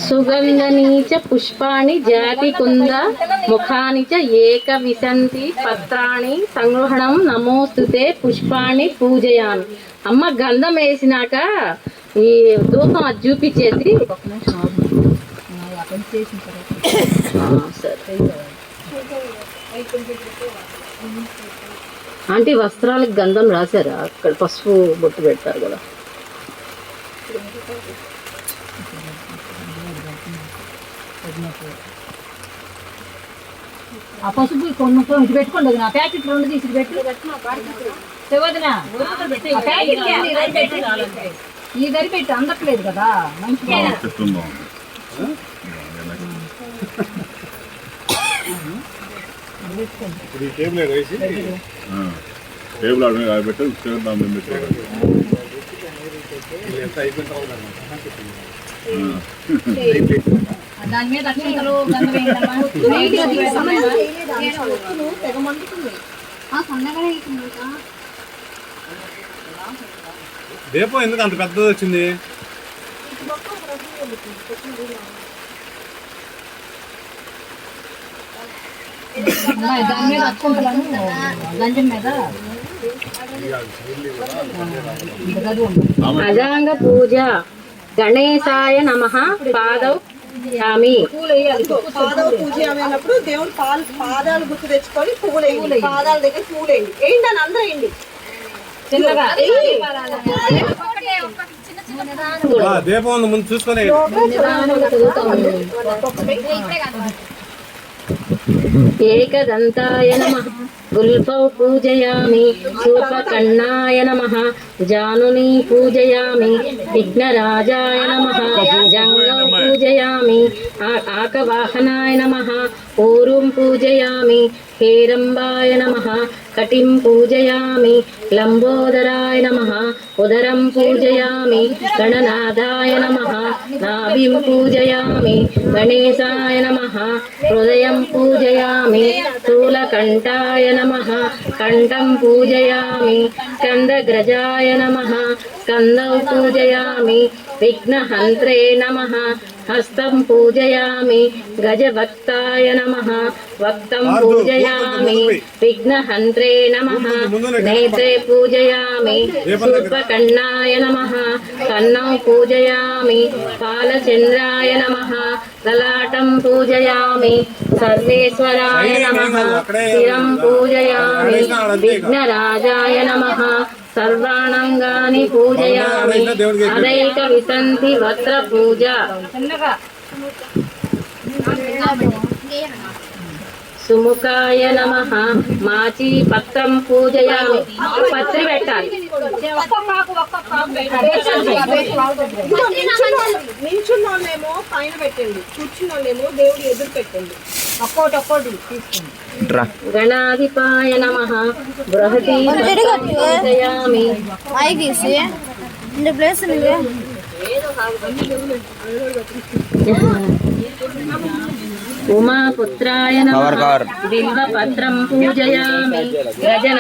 సుగంధనీచ పుష్పాణి జాతి కుంద ముఖాని చ ఏక విశంతి పత్రాణి సంగ్రహణం నమోస్తుతే పుష్పాన్ని పూజయామి. అమ్మ గంధం వేసినాక ఈ ధూపం అది చూపించేసి ఆంటీ వస్త్రాలకు గంధం రాశారా? అక్కడ పసుపు బొట్టు పెడతారు కదా. ఆ పసుపు కొనుక్కో ఇటు పెట్టుకోండి. నా ప్యాకెట్ రెండు తీసి పెట్టు. ఈ గరి పెట్టి అందట్లేదు కదా మంచిగా. దాని మీద అక్షంతలు దీపం ఎందుకు అంత పెద్దది వచ్చింది? దాని మీద అక్షంతలను గంజం మీద అజాంగ పూజ. గణేశాయ నమః. పాదౌ యామి. పాదాలు పూజ అన్నప్పుడు దేవుడు పాదాలు గుర్తు తెచ్చుకొని పువ్వులు వేయండి. పాదాల దగ్గర పువ్వులు వేయండి. వేయండి అని అందరూ వేయండి. చిన్నగా దీపం ముందు చూసుకొని ఏకదంతాయ నమః. గుల్ఫౌ పూజయామి. శూర్పకర్ణాయ నమః. జానుని పూజయామి. విఘ్నరాజాయ నమః. జంగౌ పూజయామి. ఆకవాహనాయ నమః. ఊరుం పూజయామి. హేరంబాయ నమః. కటిం పూజయామి. లంబోదరాయ నమః. ఉదరం పూజయామి. గణనాథాయ నమః. నాభిం పూజయామి. గణేశాయ నమః. హృదయం పూజయామి. స్థూలకంఠాయ నమః. కంఠం పూజయామి. స్కందగ్రజాయ నమః. స్కందౌ పూజయామి. విఘ్నహంత్రే నమః. హస్తం పూజయామి. గజభక్తాయ నమః. వక్తం పూజయామి. విఘ్నహంత్రే నమః. నేత్రే పూజయామి. శూర్పకర్ణాయ నమః. కన్నౌ పూజయామి. పాలచంద్రాయ నమః. లలాటం పూజయామి. సర్వేశ్వరాయ నమః. శిరం పూజయామి. విఘ్నరాజాయ నమః. సర్వాణంగాని పూజయామి. అదైక విసంతి వస్త్ర పూజ. సుముఖాయ నమః. మాచి పత్రం పూజయామి. పత్రి పెట్టాలి. నిల్చున్నోళ్ళేమో పైన పెట్టండి, కూర్చున్నోళ్ళేమో దేవుడి ఎదురు పెట్టండి. ఒక్కోటి తీసుకోండి. గణాధిపాయ నమః. బృహతి పూజయామి. ఉమాపుత్రాయ నమః. బిల్వపత్రం పూజయామి. గజన